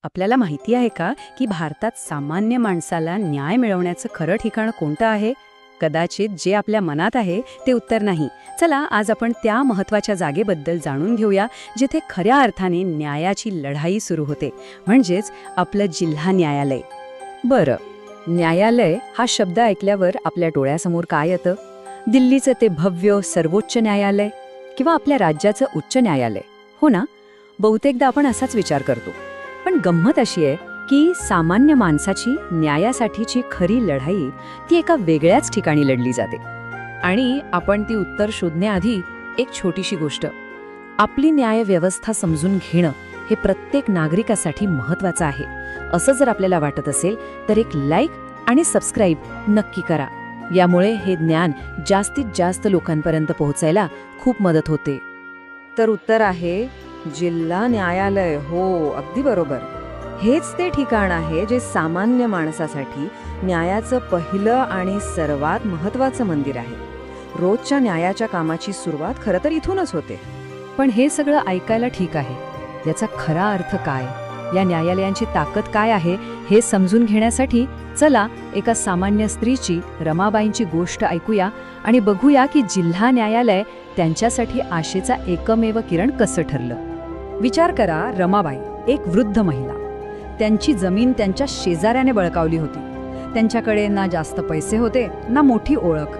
आपल्याला माहिती आहे का की भारतात सामान्य माणसाला न्याय मिळवण्याचं खरं ठिकाण कोणतं आहे? कदाचित जे आपल्या मनात आहे ते उत्तर नाही. चला आज आपण त्या महत्त्वाच्या जागेबद्दल जाणून घेऊया जिथे खऱ्या अर्थाने न्यायाची लढाई सुरू होते, म्हणजेच आपलं जिल्हा न्यायालय. बरं, न्यायालय हा शब्द ऐकल्यावर आपल्या डोळ्यासमोर काय येतं? दिल्लीचं ते भव्य सर्वोच्च न्यायालय किंवा आपल्या राज्याचं उच्च न्यायालय, हो ना? बहुतेकदा आपण असाच विचार करतो. पण गंमत अशी आहे की सामान्य माणसाची न्यायासाठीची खरी लढाई ती एका वेगळ्याच ठिकाणी लढली जाते. आणि आपण ती उत्तर शोधण्याआधी एक छोटीशी गोष्ट. आपली न्यायव्यवस्था समजून घेणं हे प्रत्येक नागरिकासाठी महत्त्वाचं आहे. असं जर आपल्याला वाटत असेल तर एक लाईक आणि सबस्क्राईब नक्की करा. यामुळे हे ज्ञान जास्तीत जास्त लोकांपर्यंत पोहोचायला खूप मदत होते. तर उत्तर आहे जिल्हा न्यायालय. हो, अगदी बरोबर. हेच ते ठिकाण आहे जे सामान्य माणसासाठी न्यायाचं पहिलं आणि सर्वात महत्त्वाचं मंदिर आहे. रोजच्या न्यायाच्या कामाची सुरुवात खरं तर इथूनच होते. पण हे सगळं ऐकायला ठीक आहे. याचा खरा अर्थ काय, या न्यायालयांची ताकद काय आहे हे समजून घेण्यासाठी चला एका सामान्य स्त्रीची, रमाबाईंची गोष्ट ऐकूया आणि बघूया की जिल्हा न्यायालय त्यांच्यासाठी आशेचा एकमेव किरण कसं ठरलं. विचार करा, रमाबाई एक वृद्ध महिला. त्यांची जमीन त्यांच्या शेजाऱ्याने बळकावली होती. त्यांच्याकडे ना जास्त पैसे होते ना मोठी ओळख.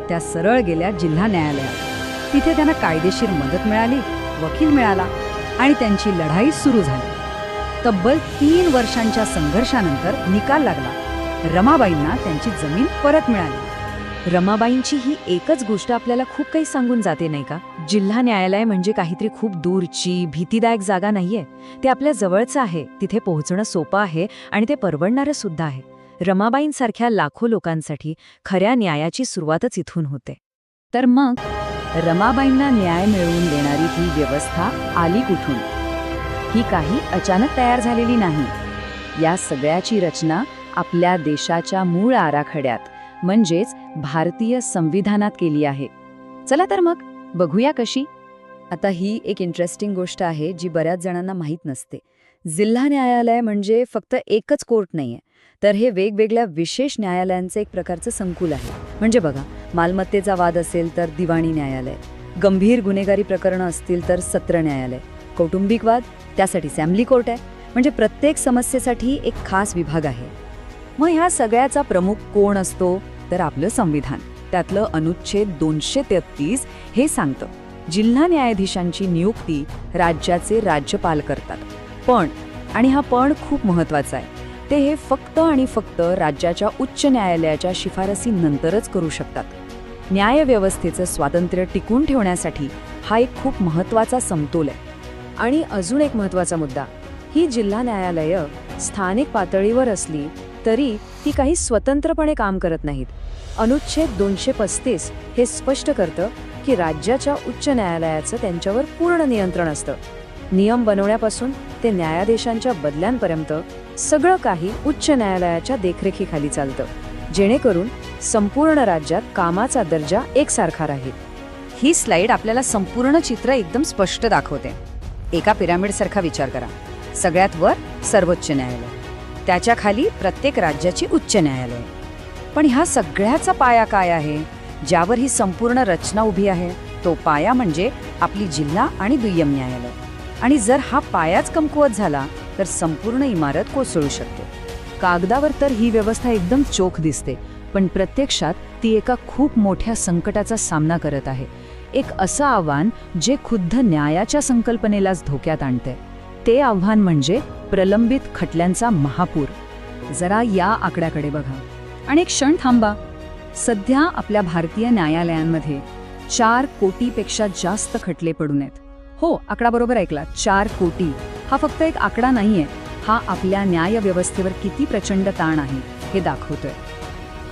त्या सरळ गेल्या जिल्हा न्यायालयात. तिथे त्यांना कायदेशीर मदत मिळाली, वकील मिळाला आणि त्यांची लढाई सुरू झाली. तब्बल 3 वर्षांच्या संघर्षानंतर निकाल लागला. रमाबाईंना त्यांची जमीन परत मिळाली. रमाबाईंची ही एकच गोष्ट आपल्याला खूप काही सांगून जाते, नाही का? जिल्हा न्यायालय म्हणजे काहीतरी खूप दूरची, भीतीदायक जागा नाहीये. ते आपल्या जवळचं आहे. तिथे पोहोचणं सोपं आहे आणि ते परवडणारं सुद्धा आहे. रमाबाईंसारख्या लाखो लोकांसाठी खऱ्या न्यायाची सुरुवातच इथून होते. तर मग रमाबाईंना न्याय मिळवून देणारी ही व्यवस्था आली कुठून? ही काही अचानक तयार झालेली नाही. या सगळ्याची रचना आपल्या देशाच्या मूळ आराखड्यात म्हणजेच भारतीय संविधानात केली आहे. चला तर मग बघूया कशी. आता ही एक इंटरेस्टिंग गोष्ट आहे जी बऱ्याच जणांना माहीत नसते. जिल्हा न्यायालय म्हणजे फक्त एकच कोर्ट नाहीये, तर हे वेगवेगळ्या विशेष न्यायालयांचे एक प्रकारचं संकुल आहे. म्हणजे बघा, मालमत्तेचा वाद असेल तर दिवाणी न्यायालय, गंभीर गुन्हेगारी प्रकरणं असतील तर सत्र न्यायालय, कौटुंबिक वाद त्यासाठी फॅमिली कोर्ट आहे. म्हणजे प्रत्येक समस्येसाठी एक खास विभाग आहे. मग ह्या सगळ्याचा प्रमुख कोण असतो? तर आपलं संविधान. त्यातलं अनुच्छेद 233 हे सांगतं जिल्हा न्यायाधीशांची नियुक्ती राज्याचे राज्यपाल करतात. पण, आणि हा पण खूप महत्त्वाचा आहे, ते हे फक्त आणि फक्त राज्याच्या उच्च न्यायालयाच्या शिफारसीनंतरच करू शकतात. न्यायव्यवस्थेचं स्वातंत्र्य टिकून ठेवण्यासाठी हा एक खूप महत्त्वाचा समतोल आहे. आणि अजून एक महत्त्वाचा मुद्दा, ही जिल्हा न्यायालयं स्थानिक पातळीवर असली तरी ती काही स्वतंत्रपणे काम करत नाहीत. अनुच्छेद 235 हे स्पष्ट करतं की राज्याच्या उच्च न्यायालयाचं त्यांच्यावर पूर्ण नियंत्रण असतं. नियम बनवण्यापासून ते न्यायाधीशांच्या बदल्यांपर्यंत सगळं काही उच्च न्यायालयाच्या देखरेखीखाली चालतं, जेणेकरून संपूर्ण राज्यात कामाचा दर्जा एकसारखा राहील. ही स्लाइड आपल्याला संपूर्ण चित्र एकदम स्पष्ट दाखवते. एका पिरामिडसारखा विचार करा. सगळ्यात वर सर्वोच्च न्यायालय, त्याच्या खाली प्रत्येक राज्याची उच्च न्यायालय. पण ह्या सगळ्याचा पाया काय आहे, ज्यावर ही संपूर्ण रचना उभी आहे? तो पाया म्हणजे आपली जिल्हा आणि दुय्यम न्यायालय. आणि जर हा पायाच कमकुवत झाला तर संपूर्ण इमारत कोसळू शकते. कागदावर तर ही व्यवस्था एकदम चोख दिसते, पण प्रत्यक्षात ती एका खूप मोठ्या संकटाचा सामना करत आहे. एक असं आव्हान जे खुद्द न्यायाच्या संकल्पनेलाच धोक्यात आणते. ते आव्हान म्हणजे प्रलंबित खटल्यांचा महापूर. जरा या आकड्याकडे बघा आणि एक क्षण थांबा. सध्या आपल्या भारतीय न्यायालयांमध्ये 4 कोटीपेक्षा जास्त खटले पडून आहेत. हो, आकडा बरोबर ऐकला, 4 कोटी. हा फक्त एक आकडा नाहीये, हा आपल्या न्यायव्यवस्थेवर किती प्रचंड ताण आहे हे दाखवतोय.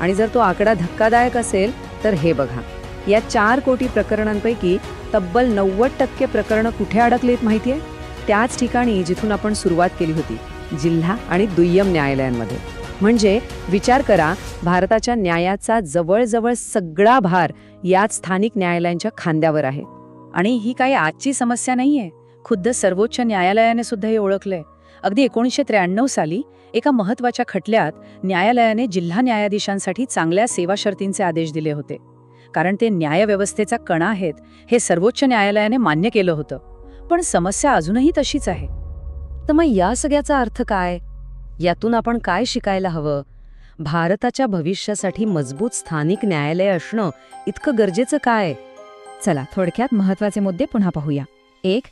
आणि जर तो आकडा धक्कादायक असेल तर हे बघा, या 4 कोटी प्रकरणांपैकी तब्बल 90% प्रकरणं कुठे अडकलीत माहितीये? त्याच ठिकाणी जिथून आपण सुरुवात केली होती, जिल्हा आणि दुय्यम न्यायालयांमध्ये. म्हणजे विचार करा, भारताच्या न्यायाचा जवळजवळ सगळा भार याच स्थानिक न्यायालयांच्या खांद्यावर आहे. आणि ही काही आजची समस्या नाहीये, खुद्द सर्वोच्च न्यायालयाने सुद्धा हे ओळखलंय. अगदी 1993 साली एका महत्त्वाच्या खटल्यात न्यायालयाने जिल्हा न्यायाधीशांसाठी चांगल्या सेवा शर्तींचे आदेश दिले होते. कारण ते न्यायव्यवस्थेचा कणा आहेत हे सर्वोच्च न्यायालयाने मान्य केलं होतं. पण समस्या अजूनही तशीच आहे. तर मग या सगळ्याचा अर्थ काय? यातून आपण काय शिकायला हवं? भारताच्या भविष्यासाठी मजबूत स्थानिक न्यायालय असणं इतकं गरजेचं काय? चला थोडक्यात महत्त्वाचे मुद्दे पुन्हा पाहूया. 1.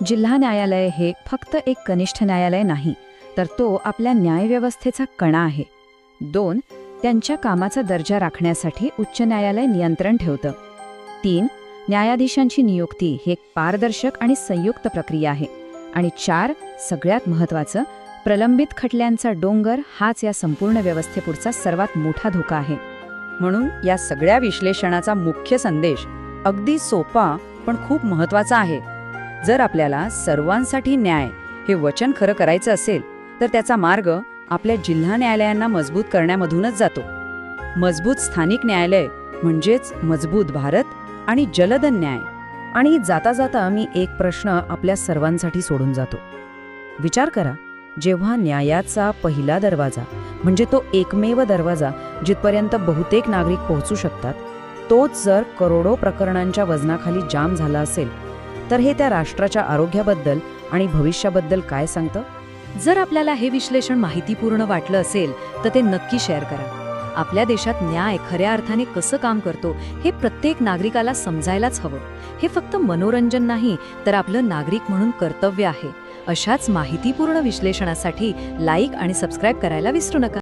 जिल्हा न्यायालय हे फक्त एक कनिष्ठ न्यायालय नाही, तर तो आपल्या न्यायव्यवस्थेचा कणा आहे. 2. त्यांच्या कामाचा दर्जा राखण्यासाठी उच्च न्यायालय नियंत्रण ठेवतं. 3. न्यायाधीशांची नियुक्ती ही एक पारदर्शक आणि संयुक्त प्रक्रिया आहे. आणि 4. सगळ्यात महत्त्वाचं, प्रलंबित खटल्यांचा डोंगर हाच या संपूर्ण व्यवस्थेपुढचा सर्वात मोठा धोका आहे. म्हणून या सगळ्या विश्लेषणाचा मुख्य संदेश अगदी सोपा पण खूप महत्त्वाचा आहे. जर आपल्याला सर्वांसाठी न्याय हे वचन खरं करायचं असेल तर त्याचा मार्ग आपल्या जिल्हा न्यायालयांना मजबूत करण्यामधूनच जातो. मजबूत स्थानिक न्यायालय म्हणजेच मजबूत भारत आणि जलद न्याय. आणि जाता जाता मी एक प्रश्न आपल्या सर्वांसाठी सोडून जातो. विचार करा, जेव्हा न्यायाचा पहिला दरवाजा म्हणजे तो एकमेव दरवाजा जिथपर्यंत बहुतेक नागरिक पोहोचू शकतात, तोच जर करोडो प्रकरणांच्या वजनाखाली जाम झाला असेल, तर हे त्या राष्ट्राच्या आरोग्याबद्दल आणि भविष्याबद्दल काय सांगतं? जर आपल्याला हे विश्लेषण माहितीपूर्ण वाटलं असेल तर ते नक्की शेअर करा. आपल्या देशात न्याय खऱ्या अर्थाने कसं काम करतो हे प्रत्येक नागरिकाला समजायलाच हवं. हे फक्त मनोरंजन नाही, तर आपलं नागरिक म्हणून कर्तव्य आहे. अशाच माहितीपूर्ण विश्लेषणासाठी लाईक आणि सबस्क्राईब करायला विसरू नका.